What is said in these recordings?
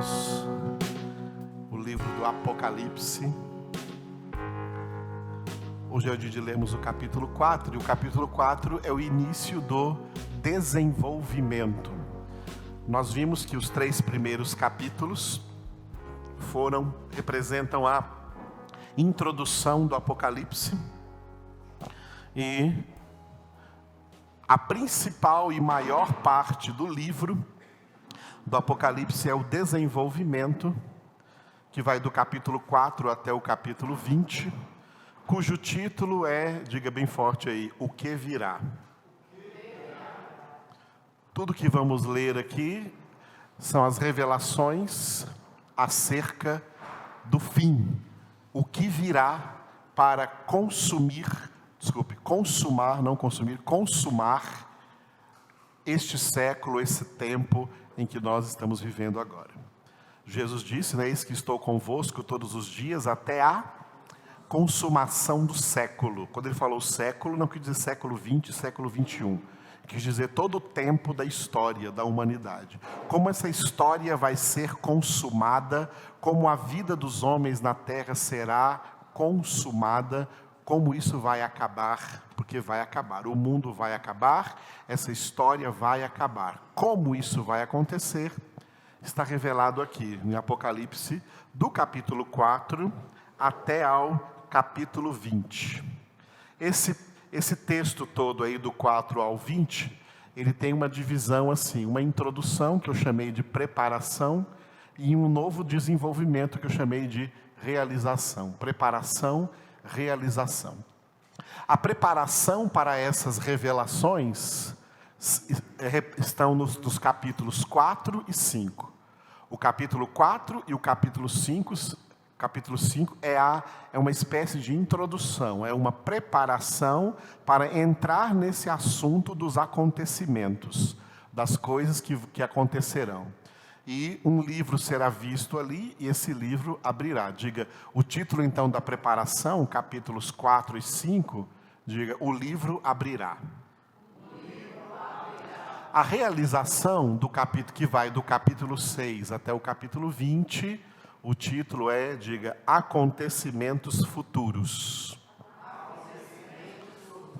Deus, o livro do Apocalipse. Hoje é o dia de lermos o capítulo 4, e o capítulo 4 é o início do desenvolvimento. Nós vimos que os 3 primeiros capítulos representam a introdução do Apocalipse, e a principal e maior parte do livro do Apocalipse é o desenvolvimento, que vai do capítulo 4 até o capítulo 20, cujo título é, diga bem forte aí, o que virá. Tudo que vamos ler aqui são as revelações acerca do fim, o que virá para consumar este século, esse tempo em que nós estamos vivendo agora. Jesus disse, eis que estou convosco todos os dias até a consumação do século. Quando ele falou século, não quis dizer século 20, século 21. Quis dizer todo o tempo da história da humanidade. Como essa história vai ser consumada, como a vida dos homens na terra será consumada, como isso vai acabar, porque vai acabar. O mundo vai acabar, essa história vai acabar. Como isso vai acontecer, está revelado aqui em Apocalipse, do capítulo 4 até ao capítulo 20. Esse texto todo aí, do 4 ao 20, ele tem uma divisão assim, uma introdução que eu chamei de preparação e um novo desenvolvimento que eu chamei de realização. Preparação, realização. A preparação para essas revelações estão nos capítulos 4 e 5. O capítulo 4 e o capítulo 5... Capítulo 5 é uma espécie de introdução, é uma preparação para entrar nesse assunto dos acontecimentos, das coisas que acontecerão. E um livro será visto ali, e esse livro abrirá. Diga, o título então da preparação, capítulos 4 e 5, diga, o livro abrirá. A realização do capítulo, que vai do capítulo 6 até o capítulo 20... O título é, diga, Acontecimentos Futuros.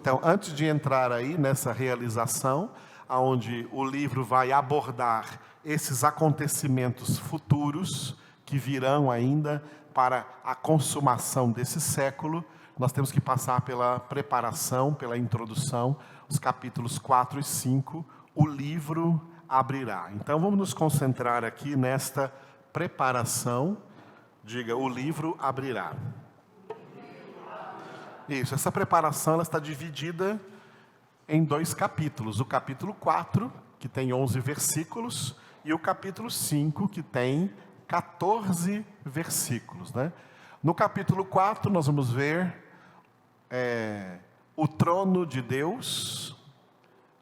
Então, antes de entrar aí nessa realização, onde o livro vai abordar esses acontecimentos futuros que virão ainda para a consumação desse século, nós temos que passar pela preparação, pela introdução, os capítulos 4 e 5, o livro abrirá. Então, vamos nos concentrar aqui nesta preparação, diga, o livro abrirá. Isso, essa preparação ela está dividida em 2 capítulos. O capítulo 4, que tem 11 versículos, e o capítulo 5, que tem 14 versículos. Né? No capítulo 4, nós vamos ver o trono de Deus,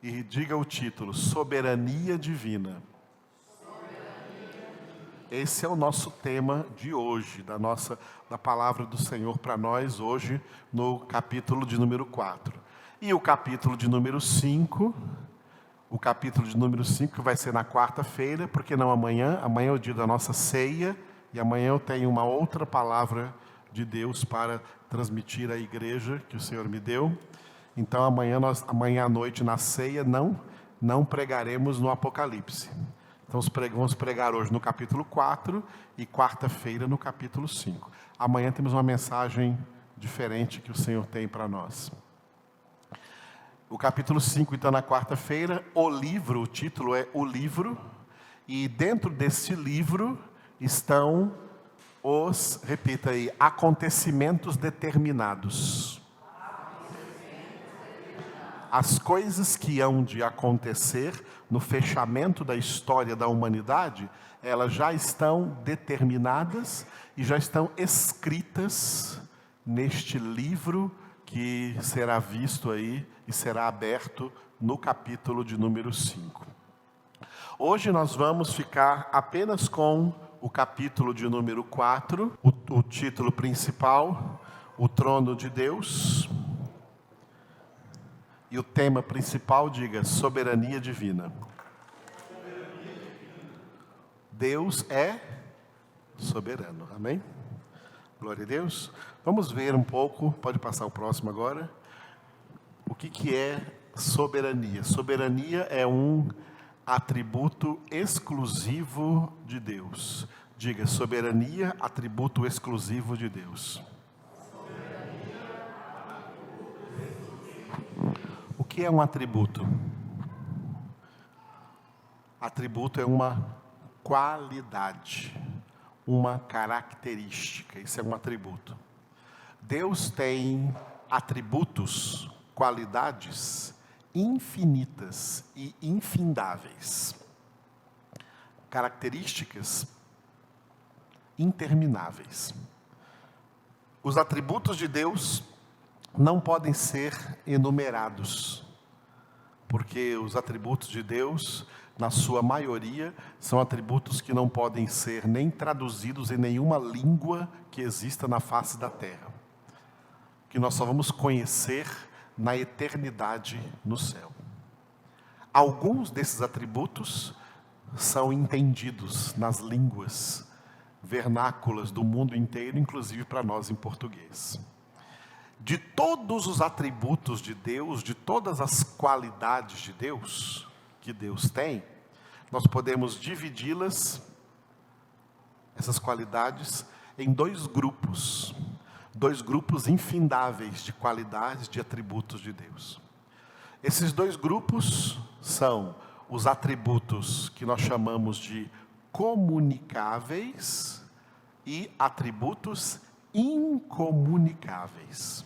e diga o título, Soberania Divina. Esse é o nosso tema de hoje, da palavra do Senhor para nós hoje, no capítulo de número 4. E o capítulo de número 5, que vai ser na quarta-feira, porque não amanhã é o dia da nossa ceia, e amanhã eu tenho uma outra palavra de Deus para transmitir à igreja, que o Senhor me deu. Então amanhã à noite na ceia não pregaremos no Apocalipse. Então vamos pregar hoje no capítulo 4 e quarta-feira no capítulo 5. Amanhã temos uma mensagem diferente que o Senhor tem para nós. O capítulo 5, então, na quarta-feira, o título é O Livro, e dentro desse livro estão repita aí, acontecimentos determinados. As coisas que hão de acontecer no fechamento da história da humanidade, elas já estão determinadas e já estão escritas neste livro que será visto aí e será aberto no capítulo de número 5. Hoje nós vamos ficar apenas com o capítulo de número 4, o título principal, o trono de Deus. E o tema principal, diga, soberania divina. Deus é soberano. Amém? Glória a Deus. Vamos ver um pouco, pode passar o próximo agora, o que é soberania. Soberania é um atributo exclusivo de Deus. Diga, soberania, atributo exclusivo de Deus. O que é um atributo? Atributo é uma qualidade, uma característica. Isso é um atributo. Deus tem atributos, qualidades infinitas e infindáveis. Características intermináveis. Os atributos de Deus não podem ser enumerados, porque os atributos de Deus, na sua maioria, são atributos que não podem ser nem traduzidos em nenhuma língua que exista na face da terra, que nós só vamos conhecer na eternidade no céu. Alguns desses atributos são entendidos nas línguas vernáculas do mundo inteiro, inclusive para nós em português. De todos os atributos de Deus, de todas as qualidades de Deus, que Deus tem, nós podemos dividi-las, essas qualidades, em dois grupos infindáveis de qualidades, de atributos de Deus. Esses dois grupos são os atributos que nós chamamos de comunicáveis e atributos incomunicáveis.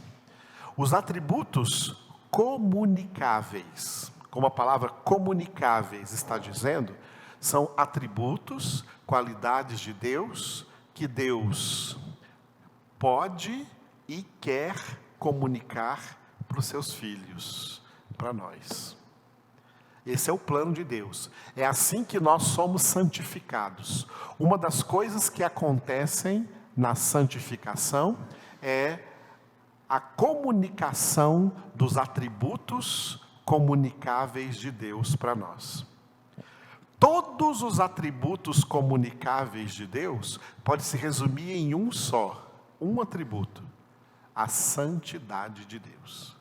Os atributos comunicáveis, como a palavra comunicáveis está dizendo, são atributos, qualidades de Deus, que Deus pode e quer comunicar para os seus filhos, para nós. Esse é o plano de Deus. É assim que nós somos santificados. Uma das coisas que acontecem na santificação é a comunicação dos atributos comunicáveis de Deus para nós. Todos os atributos comunicáveis de Deus podem se resumir em um só, um atributo: a santidade de Deus.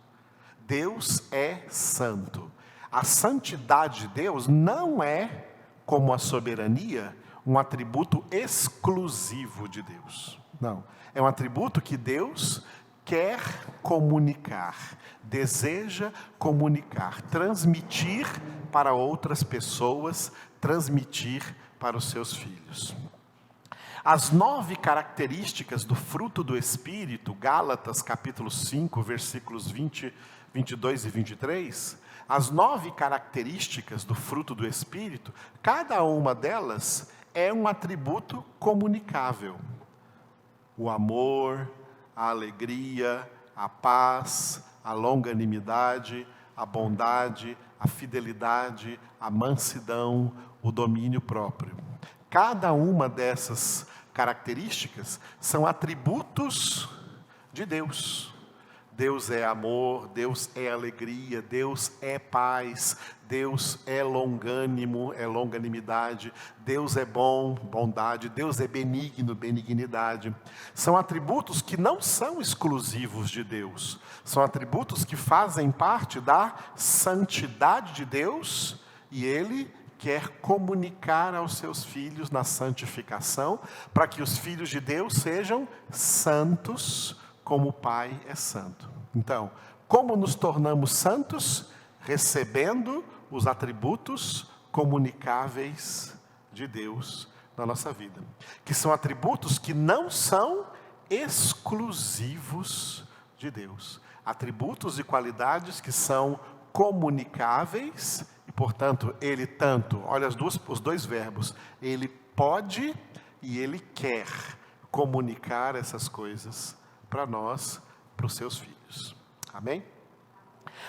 Deus é santo. A santidade de Deus não é, como a soberania, um atributo exclusivo de Deus. Não, é um atributo que Deus quer comunicar, deseja comunicar, transmitir para outras pessoas, transmitir para os seus filhos. As 9 características do fruto do Espírito, Gálatas capítulo 5, versículos 20, 22 e 23, as 9 características do fruto do Espírito, cada uma delas é um atributo comunicável. O amor, a alegria, a paz, a longanimidade, a bondade, a fidelidade, a mansidão, o domínio próprio. Cada uma dessas características são atributos de Deus. Deus é amor, Deus é alegria, Deus é paz, Deus é longânimo, é longanimidade, Deus é bom, bondade, Deus é benigno, benignidade. São atributos que não são exclusivos de Deus, são atributos que fazem parte da santidade de Deus, e Ele quer comunicar aos seus filhos na santificação, para que os filhos de Deus sejam santos, como o Pai é santo. Então, como nos tornamos santos? Recebendo os atributos comunicáveis de Deus na nossa vida, que são atributos que não são exclusivos de Deus, atributos e qualidades que são comunicáveis, e portanto, Ele tanto, olha os dois verbos, Ele pode e Ele quer comunicar essas coisas para nós, para os seus filhos. Amém?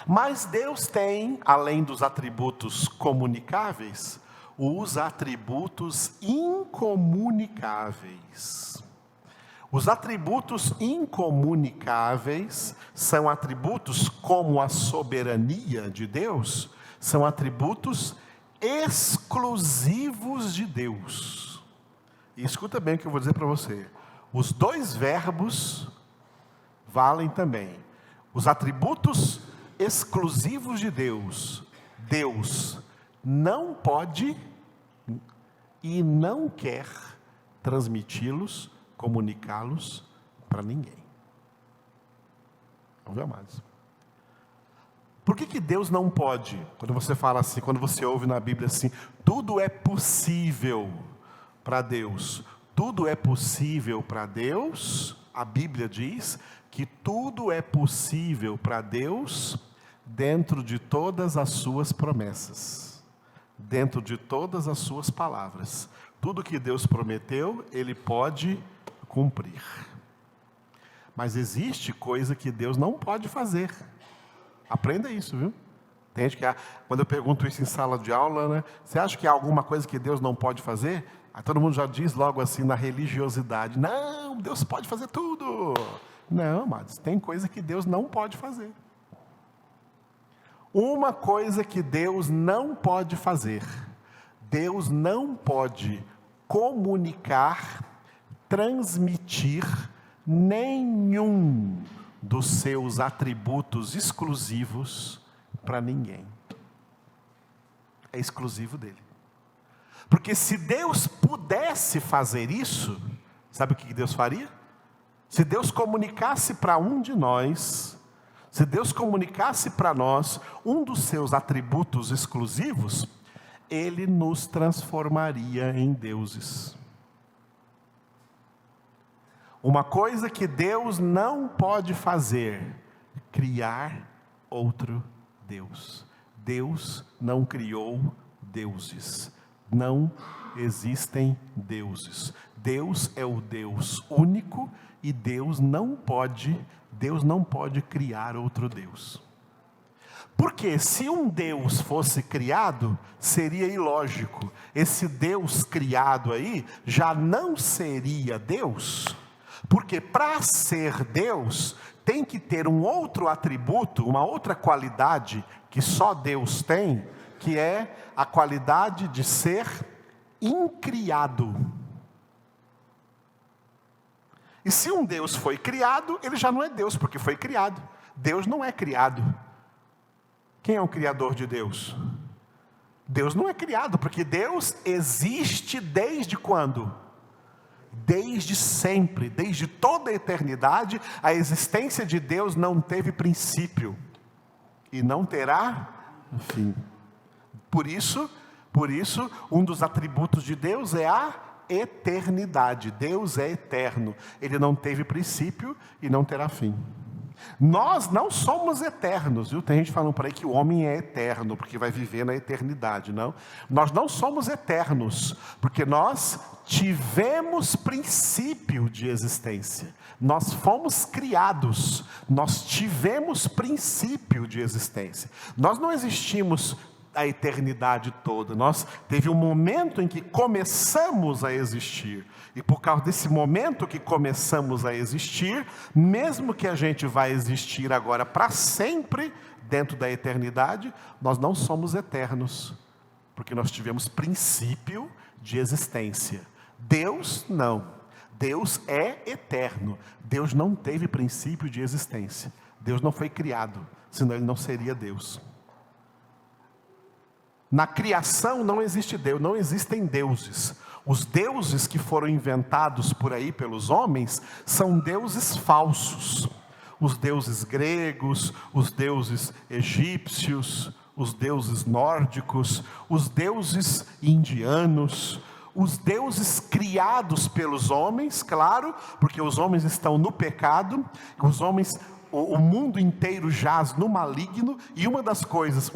Mas Deus tem, além dos atributos comunicáveis, os atributos incomunicáveis. Os atributos incomunicáveis são atributos como a soberania de Deus, são atributos exclusivos de Deus. E escuta bem o que eu vou dizer para você. Os dois verbos valem também. Os atributos exclusivos de Deus. Deus não pode e não quer transmiti-los, comunicá-los para ninguém. Vamos ver, amados. Por que Deus não pode? Quando você fala assim, quando você ouve na Bíblia assim, tudo é possível para Deus. Tudo é possível para Deus. A Bíblia diz que tudo é possível para Deus dentro de todas as suas promessas, dentro de todas as suas palavras. Tudo que Deus prometeu, Ele pode cumprir. Mas existe coisa que Deus não pode fazer. Aprenda isso, viu? Tem gente que, quando eu pergunto isso em sala de aula, né? Você acha que há alguma coisa que Deus não pode fazer? Aí todo mundo já diz logo assim na religiosidade, não, Deus pode fazer tudo. Não, amados, tem coisa que Deus não pode fazer. Uma coisa que Deus não pode fazer, Deus não pode comunicar, transmitir nenhum dos seus atributos exclusivos para ninguém. É exclusivo dele. Porque se Deus pudesse fazer isso, sabe o que Deus faria? Se Deus comunicasse para um de nós, se Deus comunicasse para nós um dos seus atributos exclusivos, Ele nos transformaria em deuses. Uma coisa que Deus não pode fazer, criar outro Deus. Deus não criou deuses. Não existem deuses. Deus é o Deus único e Deus não pode criar outro Deus. Porque se um Deus fosse criado, seria ilógico. Esse Deus criado aí já não seria Deus. Porque para ser Deus, tem que ter um outro atributo, uma outra qualidade que só Deus tem, que é a qualidade de ser incriado. E se um Deus foi criado, ele já não é Deus, porque foi criado. Deus não é criado. Quem é o criador de Deus? Deus não é criado, porque Deus existe desde quando? Desde sempre, desde toda a eternidade, a existência de Deus não teve princípio e não terá fim. Por isso, um dos atributos de Deus é a eternidade. Deus é eterno, Ele não teve princípio e não terá fim. Nós não somos eternos, viu? Tem gente falando por aí que o homem é eterno, porque vai viver na eternidade. Não, nós não somos eternos, porque nós tivemos princípio de existência. Nós fomos criados, nós tivemos princípio de existência. Nós não existimos a eternidade toda. Teve um momento em que começamos a existir. E por causa desse momento que começamos a existir, mesmo que a gente vai existir agora para sempre, dentro da eternidade, nós não somos eternos. Porque nós tivemos princípio de existência. Deus não. Deus é eterno. Deus não teve princípio de existência. Deus não foi criado, senão Ele não seria Deus. Na criação não existe Deus, não existem deuses. Os deuses que foram inventados por aí pelos homens são deuses falsos. Os deuses gregos, os deuses egípcios, os deuses nórdicos, os deuses indianos, os deuses criados pelos homens, claro, porque os homens estão no pecado, o mundo inteiro jaz no maligno, e uma das coisas,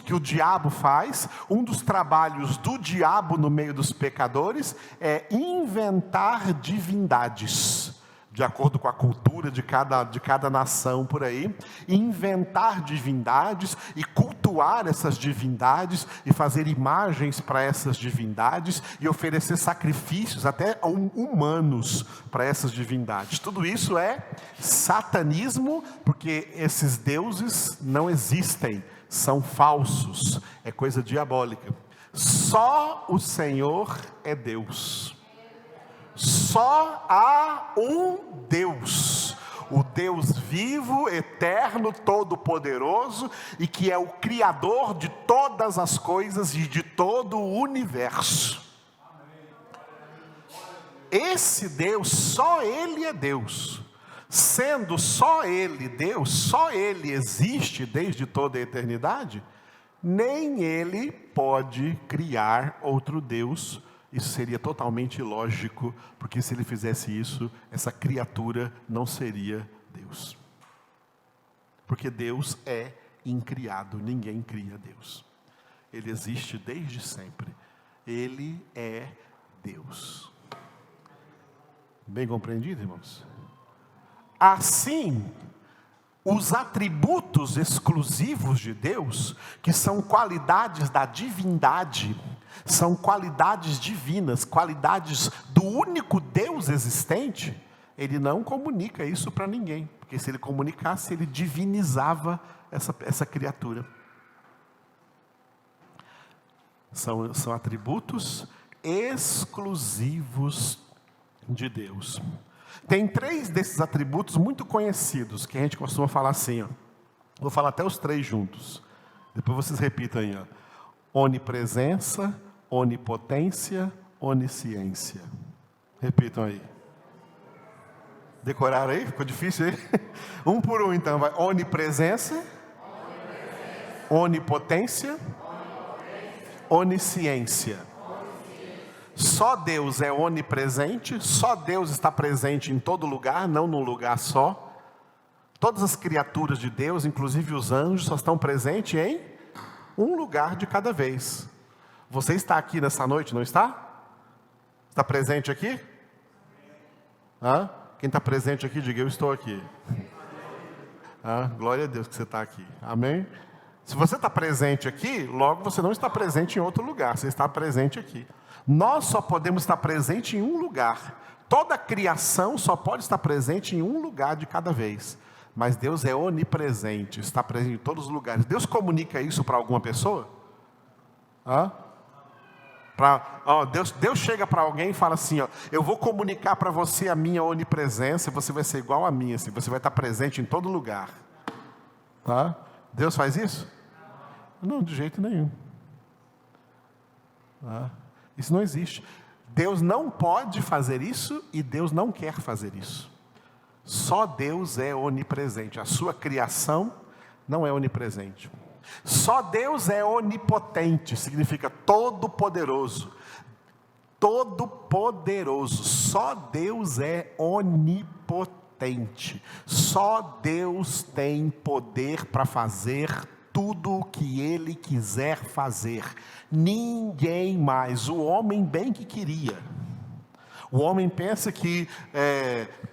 que o diabo faz, um dos trabalhos do diabo no meio dos pecadores, é inventar divindades, de acordo com a cultura de cada nação por aí, inventar divindades e cultuar essas divindades, e fazer imagens para essas divindades, e oferecer sacrifícios até humanos para essas divindades. Tudo isso é satanismo, porque esses deuses não existem, são falsos, é coisa diabólica. Só o Senhor é Deus. só há um Deus, o Deus vivo, eterno, todo-poderoso, e que é o Criador de todas as coisas e de todo o universo. Esse Deus, só Ele é Deus. Sendo só Ele Deus, só Ele existe desde toda a eternidade, nem Ele pode criar outro Deus. Isso seria totalmente ilógico, porque se Ele fizesse isso, essa criatura não seria Deus. Porque Deus é incriado, ninguém cria Deus. Ele existe desde sempre. Ele é Deus. Bem compreendido, irmãos? Assim, os atributos exclusivos de Deus, que são qualidades da divindade, são qualidades divinas, qualidades do único Deus existente, Ele não comunica isso para ninguém, porque se Ele comunicasse, Ele divinizava essa criatura. São atributos exclusivos de Deus. Tem 3 desses atributos muito conhecidos, que a gente costuma falar assim, ó. Vou falar até os 3 juntos. Depois vocês repitam aí, ó. Onipresença, onipotência, onisciência. Repitam aí. Decoraram aí? Ficou difícil aí? Um por um então, vai. Onipresença, onipotência, onisciência. Só Deus é onipresente, só Deus está presente em todo lugar, não num lugar só. Todas as criaturas de Deus, inclusive os anjos, só estão presentes em um lugar de cada vez. Você está aqui nessa noite, não está? Está presente aqui? Hã? Quem está presente aqui, diga: eu estou aqui. Glória a Deus que você está aqui. Amém? Se você está presente aqui, logo você não está presente em outro lugar, você está presente aqui. Nós só podemos estar presente em um lugar. Toda a criação só pode estar presente em um lugar de cada vez. Mas Deus é onipresente, está presente em todos os lugares. Deus comunica isso para alguma pessoa? Deus chega para alguém e fala assim, ó, eu vou comunicar para você a minha onipresença, e você vai ser igual a mim, assim, você vai estar presente em todo lugar. Deus faz isso? Não, de jeito nenhum. Isso não existe. Deus não pode fazer isso e Deus não quer fazer isso. Só Deus é onipresente. A sua criação não é onipresente. Só Deus é onipotente, significa todo-poderoso. Todo-poderoso. Só Deus é onipotente. Só Deus tem poder para fazer tudo o que Ele quiser fazer. Ninguém mais. O homem bem que queria. O homem pensa que,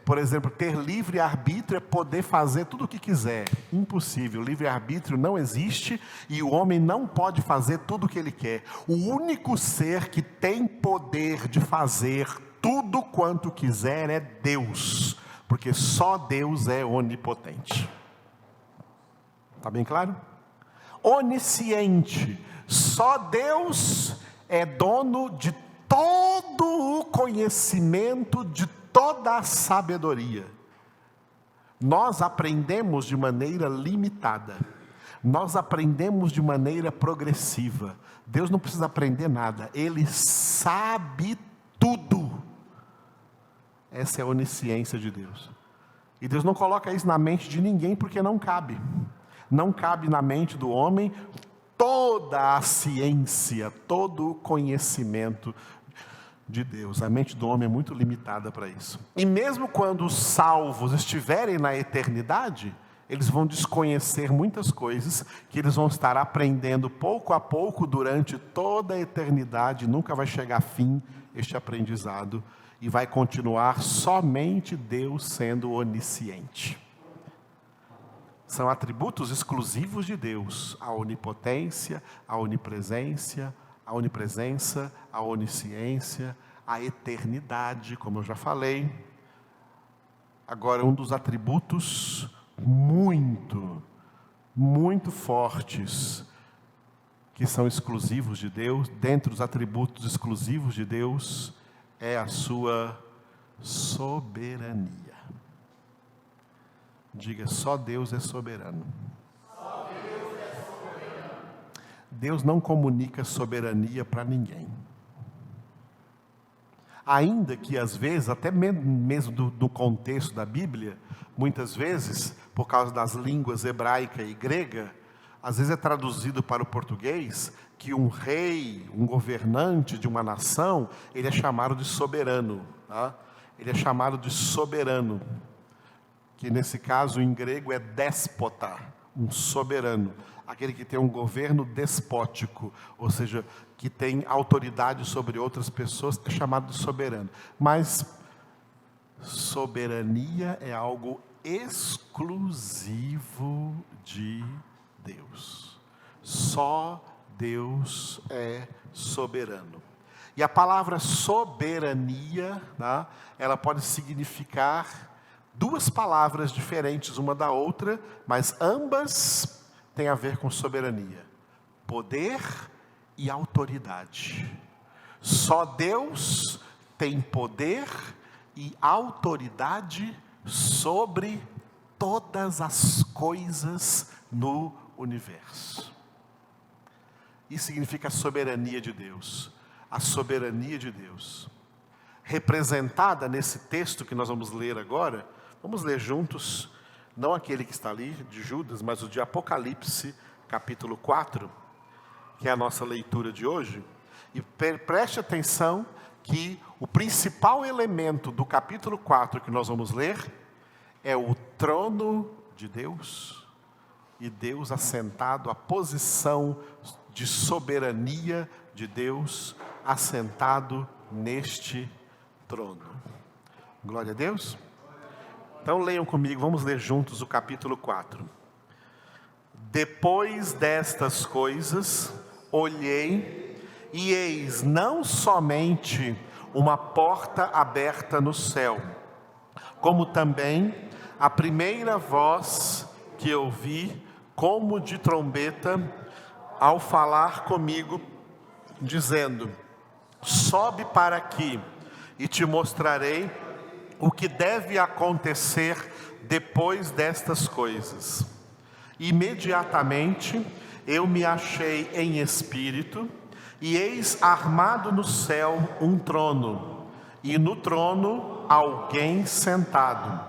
por exemplo, ter livre-arbítrio é poder fazer tudo o que quiser. Impossível. Livre-arbítrio não existe e o homem não pode fazer tudo o que ele quer. O único ser que tem poder de fazer tudo quanto quiser é Deus. Porque só Deus é onipotente. Está bem claro? Onisciente. Só Deus é dono de todo o conhecimento, de toda a sabedoria. Nós aprendemos de maneira limitada. Nós aprendemos de maneira progressiva. Deus não precisa aprender nada. Ele sabe tudo. Essa é a onisciência de Deus. E Deus não coloca isso na mente de ninguém porque não cabe. Não cabe na mente do homem toda a ciência, todo o conhecimento de Deus. A mente do homem é muito limitada para isso. E mesmo quando os salvos estiverem na eternidade, eles vão desconhecer muitas coisas que eles vão estar aprendendo pouco a pouco durante toda a eternidade. Nunca vai chegar a fim este aprendizado e vai continuar somente Deus sendo onisciente. São atributos exclusivos de Deus: a onipotência, a onipresença, a onisciência, a eternidade, como eu já falei. Agora, um dos atributos muito fortes, que são exclusivos de Deus, dentre os atributos exclusivos de Deus, é a sua soberania. Diga, só Deus é soberano. Só Deus é soberano. Deus não comunica soberania para ninguém. Ainda que às vezes, até mesmo do contexto da Bíblia, muitas vezes, por causa das línguas hebraica e grega, às vezes é traduzido para o português que um rei, um governante de uma nação, ele é chamado de soberano. Tá? Ele é chamado de soberano, que nesse caso em grego é déspota, um soberano. Aquele que tem um governo despótico, ou seja, que tem autoridade sobre outras pessoas, é chamado de soberano. Mas soberania é algo exclusivo de Deus. Só Deus é soberano. E a palavra soberania, né, ela pode significar duas palavras diferentes uma da outra, mas ambas têm a ver com soberania. Poder e autoridade. Só Deus tem poder e autoridade sobre todas as coisas no universo. Isso significa a soberania de Deus. A soberania de Deus. Representada nesse texto que nós vamos ler agora, vamos ler juntos, não aquele que está ali, de Judas, mas o de Apocalipse, capítulo 4, que é a nossa leitura de hoje. E preste atenção que o principal elemento do capítulo 4 que nós vamos ler é o trono de Deus e Deus assentado, a posição de soberania de Deus assentado neste trono. Glória a Deus. Então leiam comigo, vamos ler juntos o capítulo 4. Depois destas coisas, olhei, e eis não somente uma porta aberta no céu, como também a primeira voz que ouvi, como de trombeta, ao falar comigo, dizendo: sobe para aqui, e te mostrarei o que deve acontecer depois destas coisas. Imediatamente eu me achei em espírito, e eis armado no céu um trono, e no trono alguém sentado.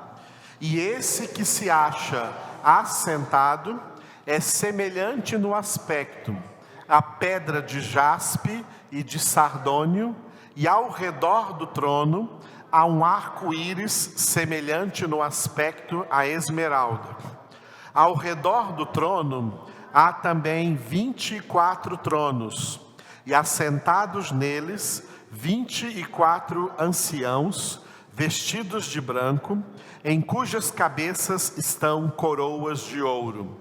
E esse que se acha assentado é semelhante no aspecto à pedra de jaspe e de sardônio, e ao redor do trono há um arco-íris semelhante no aspecto à esmeralda. Ao redor do trono há também 24 tronos, e assentados neles 24 anciãos, vestidos de branco, em cujas cabeças estão coroas de ouro.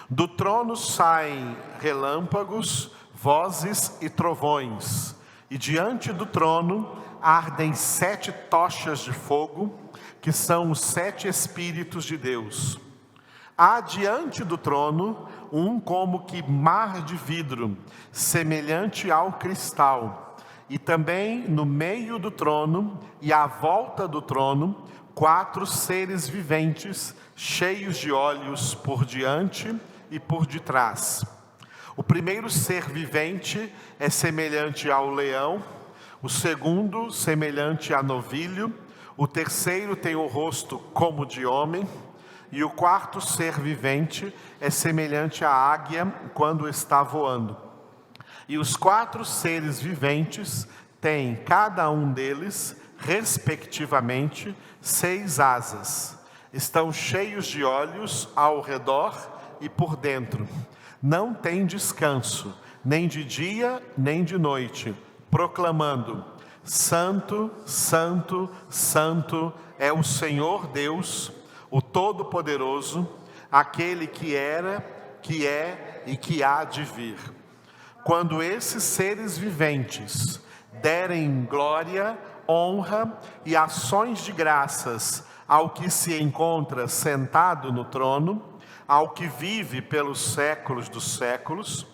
Do trono saem relâmpagos, vozes e trovões, e diante do trono ardem 7 tochas de fogo, que são os 7 Espíritos de Deus. Há diante do trono um como que mar de vidro, semelhante ao cristal, e também no meio do trono e à volta do trono, 4 seres viventes, cheios de olhos por diante e por detrás. O primeiro ser vivente é semelhante ao leão, o segundo semelhante a novilho, o terceiro tem o rosto como de homem, e o quarto ser vivente é semelhante à águia quando está voando. E os 4 seres viventes têm, cada um deles, respectivamente, 6 asas. Estão cheios de olhos ao redor e por dentro. Não têm descanso, nem de dia, nem de noite, proclamando: Santo, Santo, Santo é o Senhor Deus, o Todo-Poderoso, aquele que era, que é e que há de vir. Quando esses seres viventes derem glória, honra e ações de graças ao que se encontra sentado no trono, ao que vive pelos séculos dos séculos,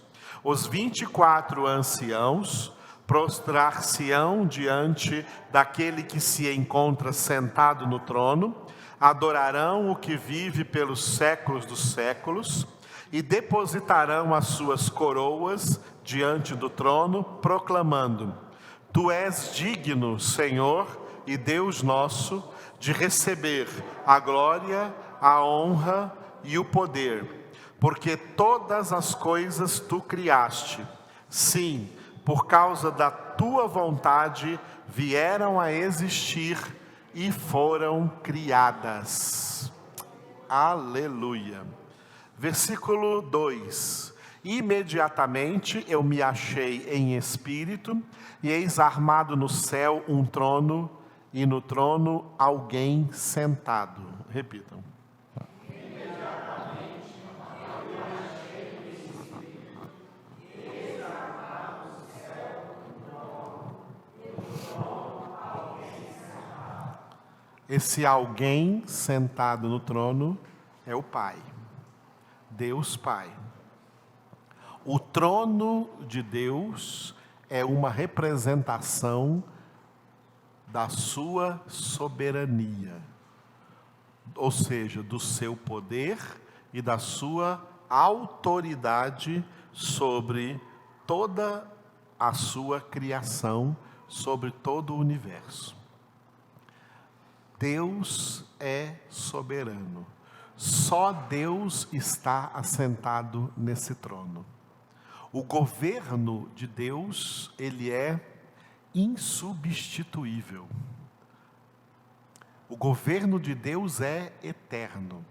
os 24 anciãos, Prostrar-se-ão diante daquele que se encontra sentado no trono, adorarão o que vive pelos séculos dos séculos e depositarão as suas coroas diante do trono, proclamando: Tu és digno, Senhor e Deus nosso, de receber a glória, a honra e o poder, porque todas as coisas Tu criaste. Sim, por causa da Tua vontade vieram a existir e foram criadas. Aleluia. Versículo 2. Imediatamente eu me achei em espírito, e eis armado no céu um trono, e no trono alguém sentado. Repitam. Esse alguém sentado no trono é o Pai, Deus Pai. O trono de Deus é uma representação da sua soberania, ou seja, do seu poder e da sua autoridade sobre toda a sua criação, sobre todo o universo. Deus é soberano. Só Deus está assentado nesse trono. O governo de Deus, ele é insubstituível. O governo de Deus é eterno.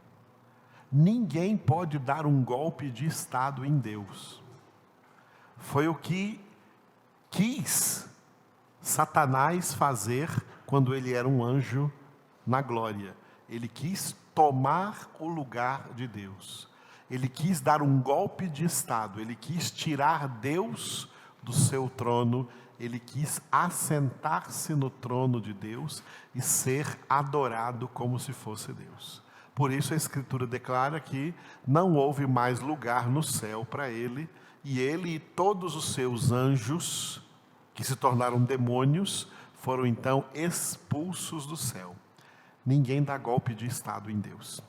Ninguém pode dar um golpe de Estado em Deus. Foi o que quis Satanás fazer quando ele era um anjo na glória. Ele quis tomar o lugar de Deus. Ele quis dar um golpe de Estado. Ele quis tirar Deus do seu trono. Ele quis assentar-se no trono de Deus e ser adorado como se fosse Deus. Por isso a Escritura declara que não houve mais lugar no céu para ele, e ele e todos os seus anjos, que se tornaram demônios, foram então expulsos do céu. Ninguém dá golpe de Estado em Deus.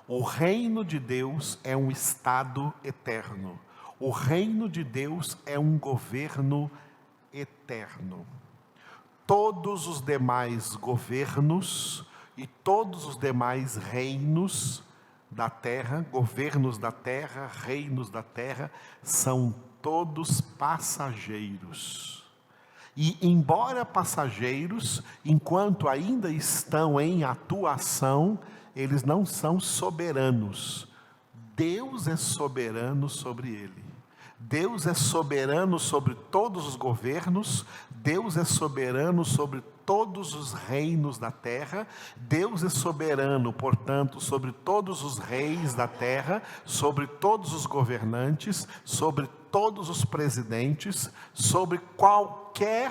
O reino de Deus é um Estado eterno. O reino de Deus é um governo eterno. Todos os demais governos e todos os demais reinos da terra, governos da terra, reinos da terra, são todos passageiros. E embora passageiros, enquanto ainda estão em atuação, eles não são soberanos. Deus é soberano sobre ele. Deus é soberano sobre todos os governos. Deus é soberano sobre todos os reinos da terra. Deus é soberano, portanto, sobre todos os reis da terra, sobre todos os governantes, sobre todos os presidentes, sobre qualquer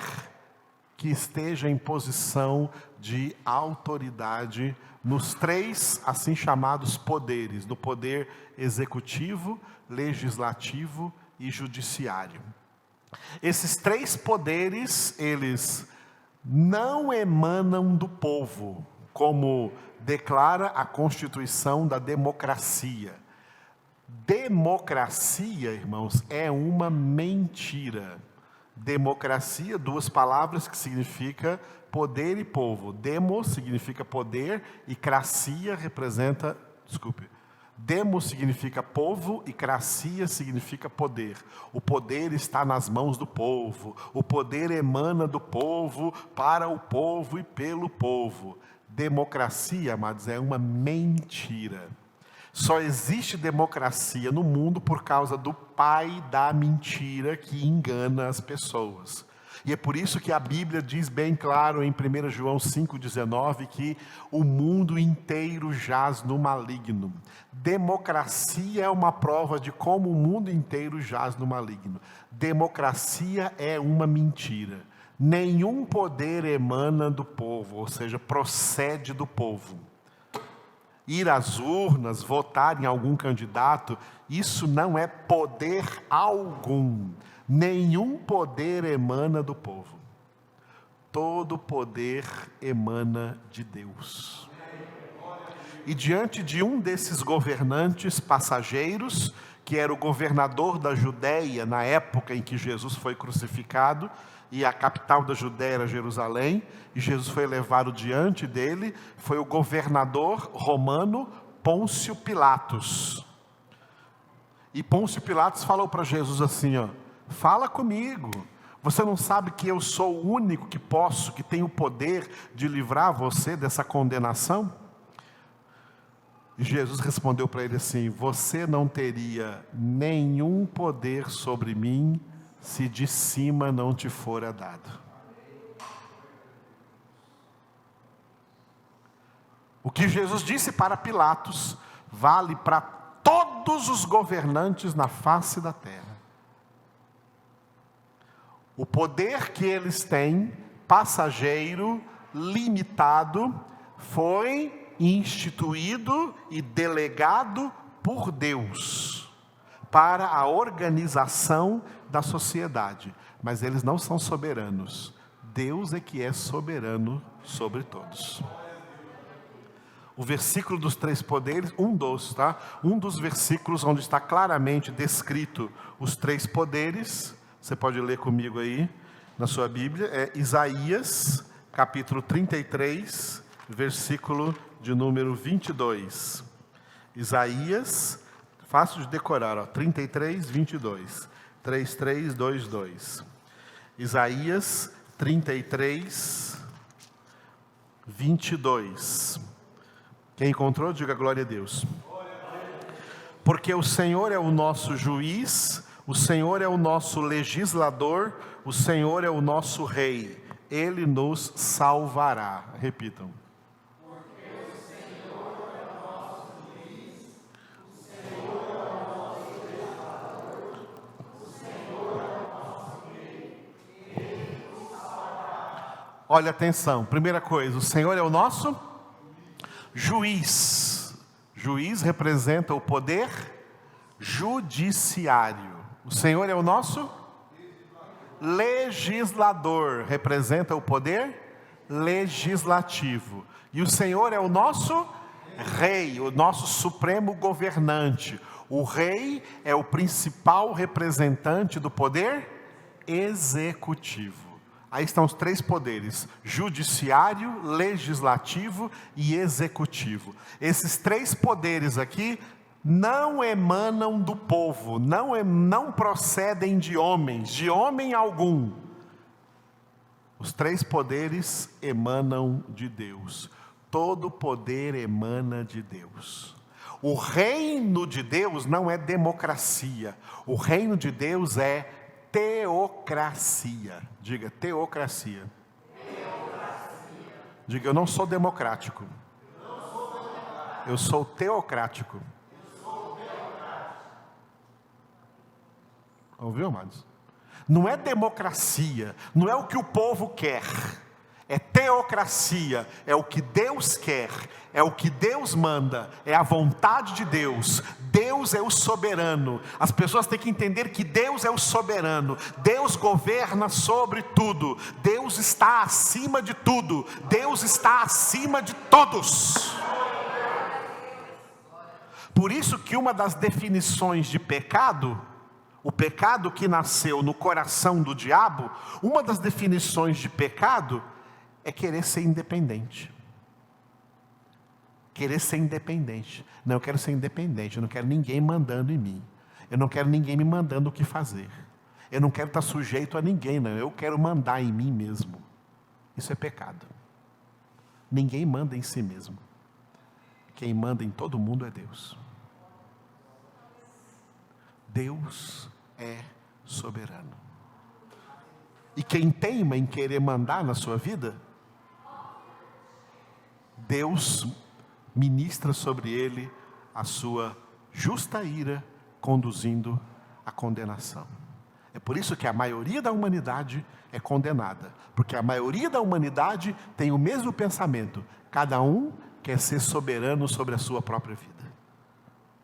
que esteja em posição de autoridade nos três assim chamados poderes, do poder executivo, legislativo e judiciário. Esses três poderes, eles não emanam do povo, como declara a Constituição da democracia. Democracia, irmãos, é uma mentira. Democracia, duas palavras que significa poder e povo. Demo significa poder e cracia representa, demo significa povo e cracia significa poder. O poder está nas mãos do povo. O poder emana do povo, para o povo e pelo povo. Democracia, amados, é uma mentira. Só existe democracia no mundo por causa do pai da mentira que engana as pessoas. E é por isso que a Bíblia diz bem claro em 1 João 5,19 que o mundo inteiro jaz no maligno. Democracia é uma prova de como o mundo inteiro jaz no maligno. Democracia é uma mentira. Nenhum poder emana do povo, ou seja, procede do povo. ir às urnas, votar em algum candidato, isso não é poder algum. Nenhum poder emana do povo. Todo poder emana de Deus. E diante de um desses governantes passageiros, que era o governador da Judéia na época em que Jesus foi crucificado, e a capital da Judéia era Jerusalém, e Jesus foi levado diante dele, foi o governador romano Pôncio Pilatos. E Pôncio Pilatos falou para Jesus assim, fala comigo, você não sabe que eu sou o único que tenho o poder de livrar você dessa condenação? E Jesus respondeu para ele assim, você não teria nenhum poder sobre mim, se de cima não te fora dado. O que Jesus disse para Pilatos, vale para todos os governantes na face da terra. O poder que eles têm, passageiro, limitado, foi instituído e delegado por Deus para a organização da sociedade, mas eles não são soberanos. Deus é que é soberano sobre todos. O versículo dos 3 poderes, um dos versículos onde está claramente descrito os 3 poderes, você pode ler comigo aí na sua Bíblia, é Isaías, capítulo 33, versículo de número 22. Isaías, fácil de decorar, 33, 22. 33, 22. Isaías 33, 22. Quem encontrou, diga glória a Deus. Porque o Senhor é o nosso juiz, o Senhor é o nosso legislador, o Senhor é o nosso rei, Ele nos salvará. Repitam. Olha, atenção, primeira coisa, o Senhor é o nosso juiz. Juiz representa o poder judiciário. O Senhor é o nosso legislador, representa o poder legislativo. E o Senhor é o nosso rei, o nosso supremo governante. O rei é o principal representante do poder executivo. Aí estão os 3 poderes, judiciário, legislativo e executivo. Esses 3 poderes aqui não emanam do povo, não procedem de homens, de homem algum. Os 3 poderes emanam de Deus. Todo poder emana de Deus. O reino de Deus não é democracia. O reino de Deus é teocracia. Diga, teocracia. Teocracia. Diga, eu não sou democrático. Eu sou teocrático. Ouviu, amados? Não é democracia, não é o que o povo quer. É teocracia, é o que Deus quer, é o que Deus manda, é a vontade de Deus. Deus é o soberano. As pessoas têm que entender que Deus é o soberano. Deus governa sobre tudo. Deus está acima de tudo. Deus está acima de todos. Por isso que uma das definições de pecado, o pecado que nasceu no coração do diabo, uma das definições de pecado é querer ser independente. Querer ser independente. Não, eu quero ser independente. Eu não quero ninguém mandando em mim. Eu não quero ninguém me mandando o que fazer. Eu não quero estar sujeito a ninguém, não. Eu quero mandar em mim mesmo. Isso é pecado. Ninguém manda em si mesmo. Quem manda em todo mundo é Deus. Deus é soberano. E quem teima em querer mandar na sua vida, Deus ministra sobre ele a sua justa ira, conduzindo à condenação. É por isso que a maioria da humanidade é condenada, porque a maioria da humanidade tem o mesmo pensamento, cada um quer ser soberano sobre a sua própria vida.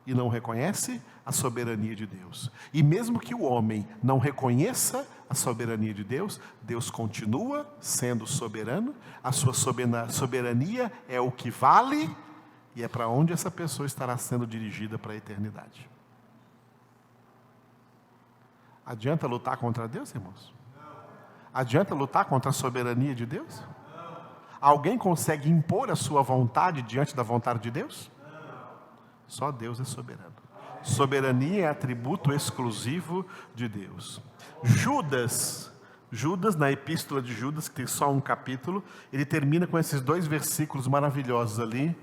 E não reconhece a soberania de Deus. E mesmo que o homem não reconheça a soberania de Deus, Deus continua sendo soberano, a sua soberania é o que vale, e é para onde essa pessoa estará sendo dirigida para a eternidade. Adianta lutar contra Deus, irmãos? Adianta lutar contra a soberania de Deus? Alguém consegue impor a sua vontade diante da vontade de Deus? Só Deus é soberano. Soberania é atributo exclusivo de Deus. Judas, na epístola de Judas, que tem só um capítulo, ele termina com esses 2 versículos maravilhosos ali,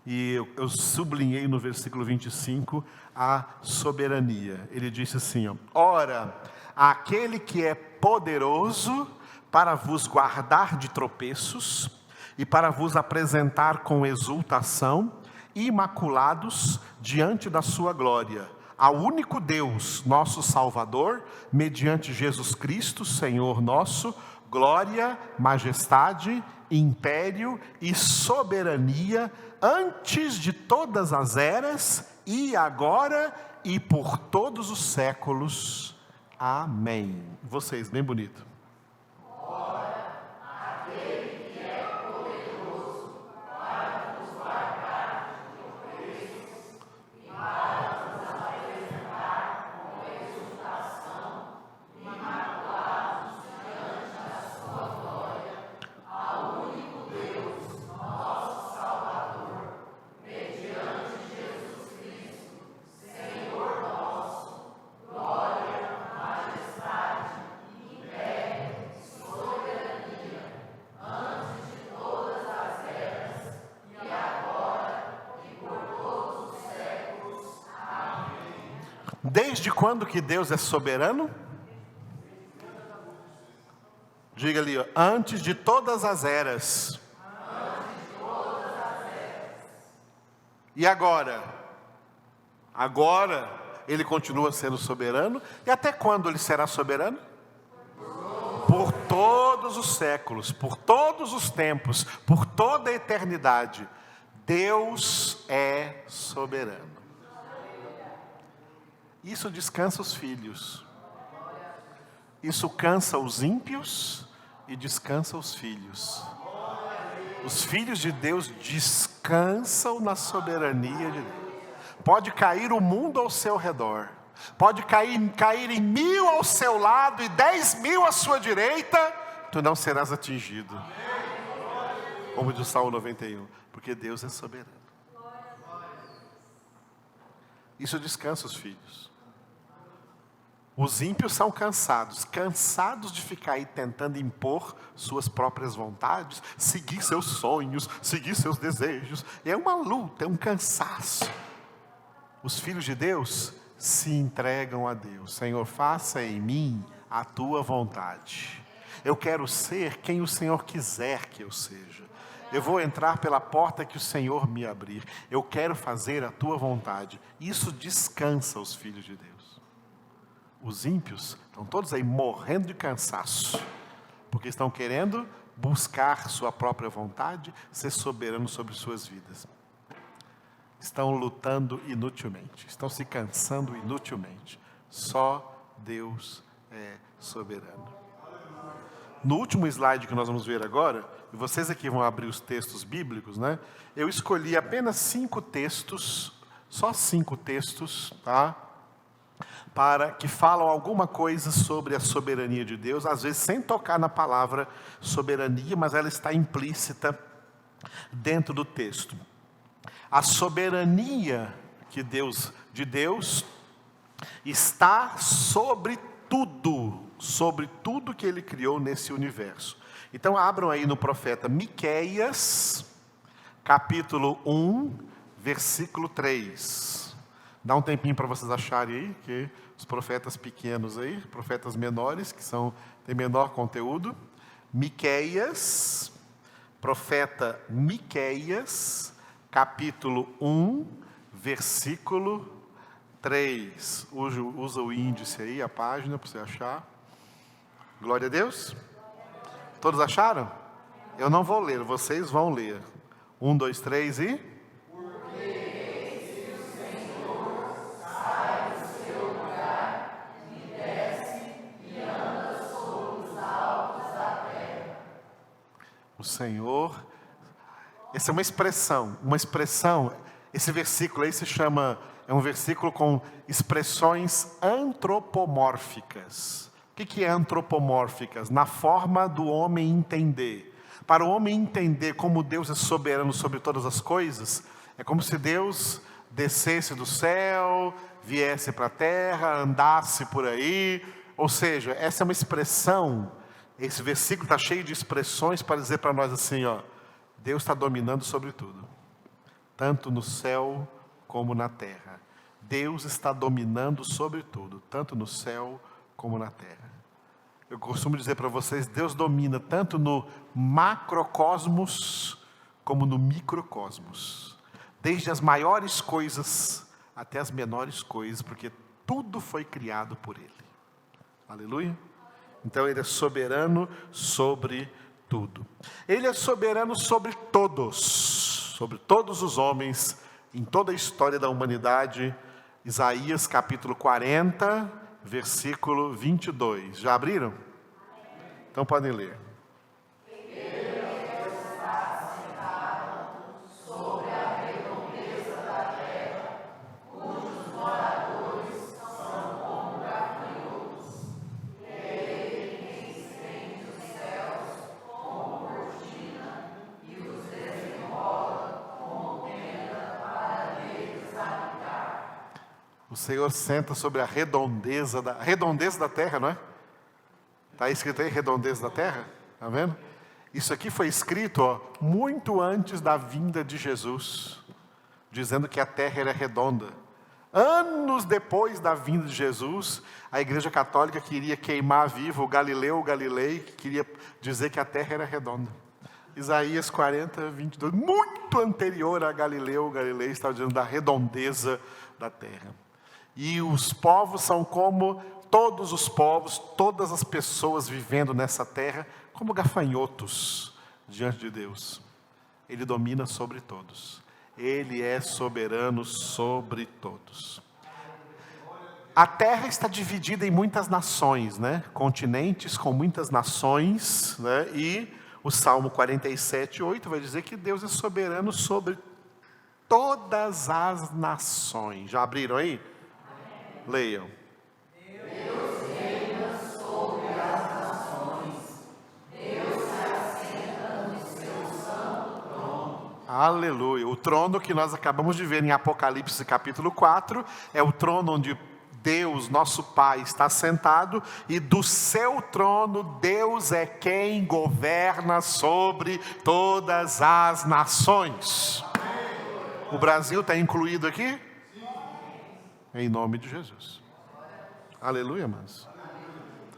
e eu sublinhei no versículo 25 a soberania. Ele disse assim, ó: ora, aquele que é poderoso para vos guardar de tropeços e para vos apresentar com exultação, imaculados diante da sua glória, ao único Deus, nosso Salvador, mediante Jesus Cristo, Senhor nosso, glória, majestade, império e soberania, antes de todas as eras, e agora e por todos os séculos. Amém. Vocês, bem bonito. Desde quando que Deus é soberano? Diga ali, ó, antes de todas as eras. E agora? Agora Ele continua sendo soberano. E até quando Ele será soberano? Por todos os séculos, por todos os tempos, por toda a eternidade. Deus é soberano. Isso descansa os filhos. Isso cansa os ímpios e descansa os filhos. Os filhos de Deus descansam na soberania de Deus. Pode cair o mundo ao seu redor. Pode cair em 1000 ao seu lado e 10.000 à sua direita. Tu não serás atingido. Como diz o Salmo 91. Porque Deus é soberano. Isso descansa os filhos. Os ímpios são cansados de ficar aí tentando impor suas próprias vontades, seguir seus sonhos, seguir seus desejos. É uma luta, é um cansaço. Os filhos de Deus se entregam a Deus. Senhor, faça em mim a tua vontade. Eu quero ser quem o Senhor quiser que eu seja. Eu vou entrar pela porta que o Senhor me abrir. Eu quero fazer a tua vontade. Isso descansa os filhos de Deus. Os ímpios estão todos aí morrendo de cansaço, porque estão querendo buscar sua própria vontade, ser soberano sobre suas vidas. Estão lutando inutilmente, estão se cansando inutilmente. Só Deus é soberano. No último slide que nós vamos ver agora, e vocês aqui vão abrir os textos bíblicos, né? Eu escolhi apenas 5 textos, só 5 textos, tá? Para que falam alguma coisa sobre a soberania de Deus, às vezes sem tocar na palavra soberania, mas ela está implícita dentro do texto. A soberania de Deus está sobre tudo que Ele criou nesse universo. Então abram aí no profeta Miqueias, capítulo 1, versículo 3. Dá um tempinho para vocês acharem aí, que os profetas pequenos aí, profetas menores, que têm menor conteúdo. Miqueias, profeta Miqueias, capítulo 1, versículo 3. Usa o índice aí, a página, para você achar. Glória a Deus. Todos acharam? Eu não vou ler, vocês vão ler. Um, dois, três e... O Senhor, essa é uma expressão, esse versículo aí se chama, é um versículo com expressões antropomórficas. O que é antropomórficas? Na forma do homem entender. Para o homem entender como Deus é soberano sobre todas as coisas, é como se Deus descesse do céu, viesse para a terra, andasse por aí. Ou seja, essa é uma expressão. Esse versículo está cheio de expressões para dizer para nós assim, ó, Deus está dominando sobre tudo, tanto no céu como na terra. Deus está dominando sobre tudo, tanto no céu como na terra. Eu costumo dizer para vocês, Deus domina tanto no macrocosmos como no microcosmos, desde as maiores coisas até as menores coisas, porque tudo foi criado por Ele. Aleluia. Então Ele é soberano sobre tudo. Ele é soberano sobre todos os homens, em toda a história da humanidade. Isaías capítulo 40, versículo 22. Já abriram? Então podem ler. O Senhor senta sobre a redondeza da terra, não é? Está escrito aí, redondeza da terra, está vendo? Isso aqui foi escrito, ó, muito antes da vinda de Jesus, dizendo que a terra era redonda. Anos depois da vinda de Jesus, a Igreja Católica queria queimar vivo o Galileu Galilei, que queria dizer que a terra era redonda. Isaías 40, 22, muito anterior a Galileu Galilei, estava dizendo da redondeza da terra. E os povos são como todos os povos, todas as pessoas vivendo nessa terra, como gafanhotos diante de Deus. Ele domina sobre todos. Ele é soberano sobre todos. A terra está dividida em muitas nações, né? Continentes com muitas nações, né? E o Salmo 47, 8 vai dizer que Deus é soberano sobre todas as nações. Já abriram aí? Leiam. Deus reina sobre as nações. Deus se assenta no seu santo trono. Aleluia. O trono que nós acabamos de ver em Apocalipse capítulo 4 é o trono onde Deus, nosso Pai, está sentado, e do seu trono Deus é quem governa sobre todas as nações. O Brasil está incluído aqui? Em nome de Jesus. Aleluia, irmãos.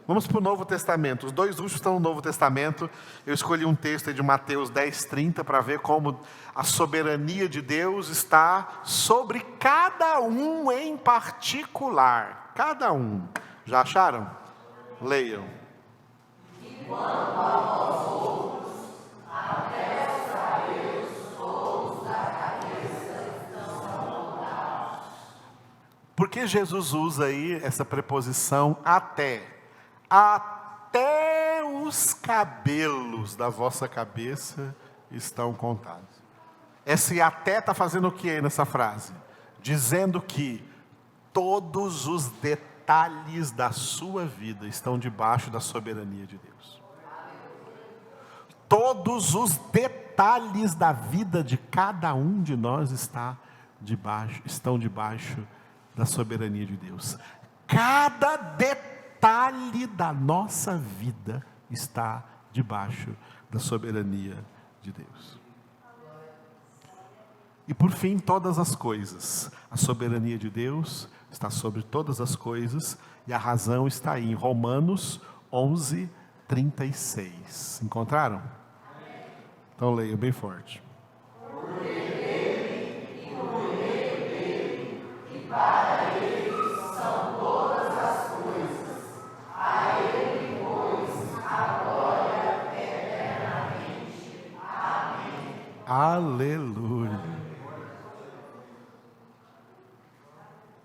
Vamos para o Novo Testamento. Os dois últimos estão no Novo Testamento. Eu escolhi um texto de Mateus 10:30 para ver como a soberania de Deus está sobre cada um em particular. Cada um. Já acharam? Leiam. Por que Jesus usa aí essa preposição até? Até os cabelos da vossa cabeça estão contados. Esse até está fazendo o que nessa frase? Dizendo que todos os detalhes da sua vida estão debaixo da soberania de Deus. Todos os detalhes da vida de cada um de nós estão debaixo da soberania de Deus. Cada detalhe da nossa vida está debaixo da soberania de Deus. E por fim, todas as coisas. A soberania de Deus está sobre todas as coisas, e a razão está aí em Romanos 11:36. Encontraram? Então leiam bem forte. Para Ele são todas as coisas, a Ele, pois, a glória eternamente. Amém. Aleluia.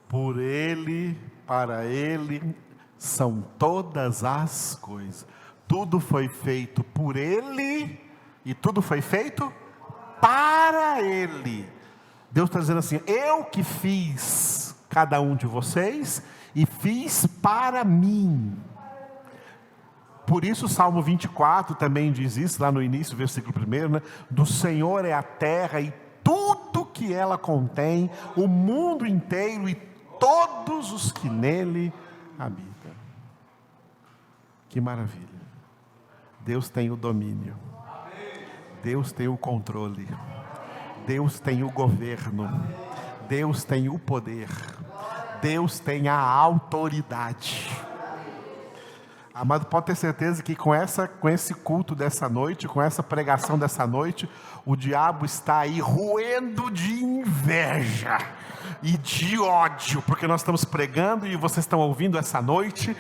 Por Ele, para Ele, são todas as coisas. Tudo foi feito por Ele e tudo foi feito para Ele. Deus está dizendo assim: eu que fiz cada um de vocês e fiz para mim. Por isso o Salmo 24 também diz isso, lá no início, versículo 1, né? Do Senhor é a terra e tudo que ela contém, o mundo inteiro e todos os que nele habitam. Que maravilha. Deus tem o domínio. Deus tem o controle. Deus tem o governo. Deus tem o poder. Deus tem a autoridade. Amado, pode ter certeza que com esse culto dessa noite, com essa pregação dessa noite, o diabo está aí roendo de inveja e de ódio, porque nós estamos pregando e vocês estão ouvindo essa noite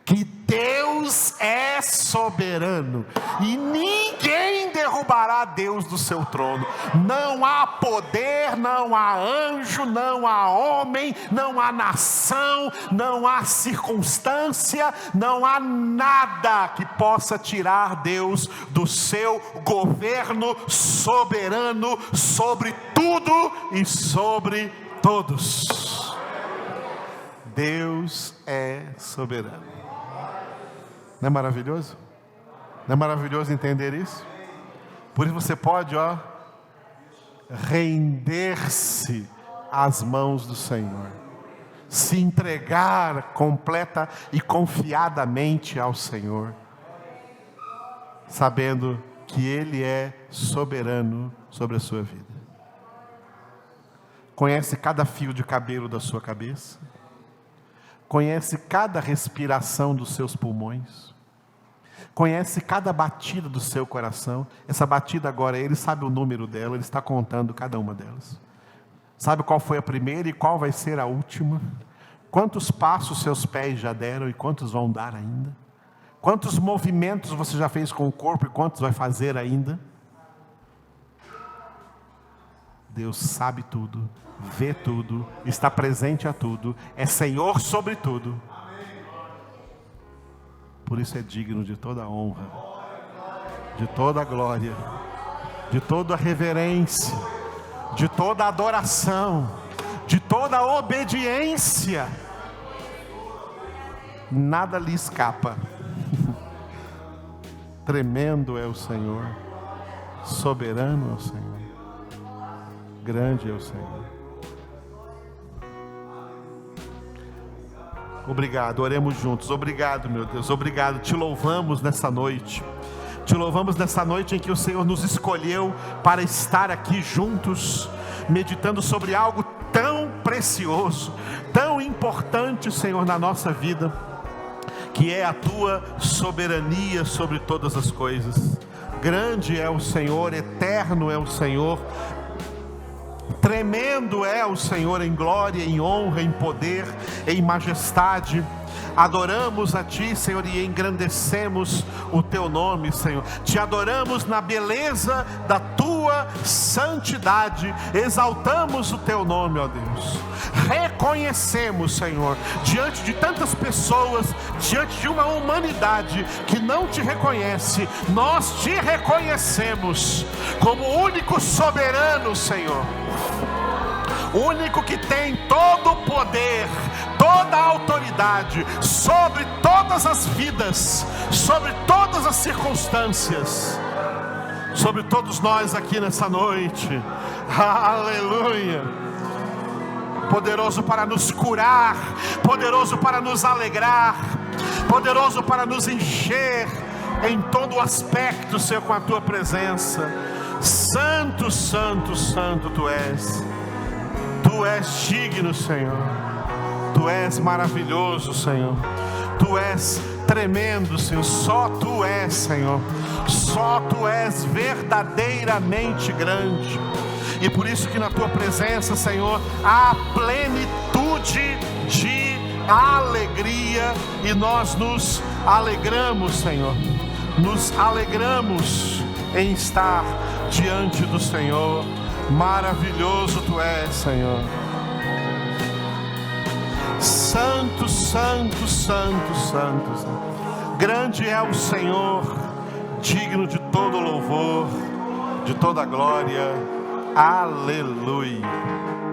que Deus é soberano e ninguém derrubará Deus do seu trono. Não há poder, não há anjo, não há homem, não há nação, não há circunstância, não há nada que possa tirar Deus do seu governo soberano sobre tudo e sobre todos. Deus é soberano. Não é maravilhoso? Não é maravilhoso entender isso? Por isso você pode, render-se às mãos do Senhor, se entregar completa e confiadamente ao Senhor, sabendo que Ele é soberano sobre a sua vida. Conhece cada fio de cabelo da sua cabeça, conhece cada respiração dos seus pulmões, conhece cada batida do seu coração. Essa batida agora, Ele sabe o número dela, Ele está contando cada uma delas. Sabe qual foi a primeira e qual vai ser a última? Quantos passos seus pés já deram e quantos vão dar ainda? Quantos movimentos você já fez com o corpo e quantos vai fazer ainda? Deus sabe tudo, vê tudo, está presente a tudo, é Senhor sobre tudo. Por isso é digno de toda a honra, de toda a glória, de toda a reverência, de toda a adoração, de toda a obediência. Nada lhe escapa. Tremendo é o Senhor, soberano é o Senhor, grande é o Senhor. Obrigado, oremos juntos. Obrigado, meu Deus, obrigado. Te louvamos nessa noite. Te louvamos nessa noite em que o Senhor nos escolheu para estar aqui juntos, meditando sobre algo tão precioso, tão importante, Senhor, na nossa vida, que é a Tua soberania sobre todas as coisas. Grande é o Senhor, eterno é o Senhor, tremendo é o Senhor em glória, em honra, em poder, em majestade. Adoramos a Ti, Senhor, e engrandecemos o Teu nome, Senhor. Te adoramos na beleza da Tua santidade. Exaltamos o Teu nome, ó Deus. Reconhecemos, Senhor, diante de tantas pessoas, diante de uma humanidade que não Te reconhece, nós Te reconhecemos como o único soberano, Senhor. O único que tem todo o poder, toda a autoridade sobre todas as vidas, sobre todas as circunstâncias, sobre todos nós aqui nessa noite. Aleluia. Poderoso para nos curar, poderoso para nos alegrar, poderoso para nos encher em todo o aspecto, Senhor, com a Tua presença. Santo, santo, santo Tu és. Tu és digno, Senhor. Tu és maravilhoso, Senhor. Tu és tremendo, Senhor. Só Tu és, Senhor. Só Tu és verdadeiramente grande. E por isso que na Tua presença, Senhor, há plenitude de alegria. E nós nos alegramos, Senhor. Nos alegramos em estar diante do Senhor. Maravilhoso Tu és, Senhor. Santo, santo, santo, santo. Grande é o Senhor, digno de todo louvor, de toda glória. Aleluia.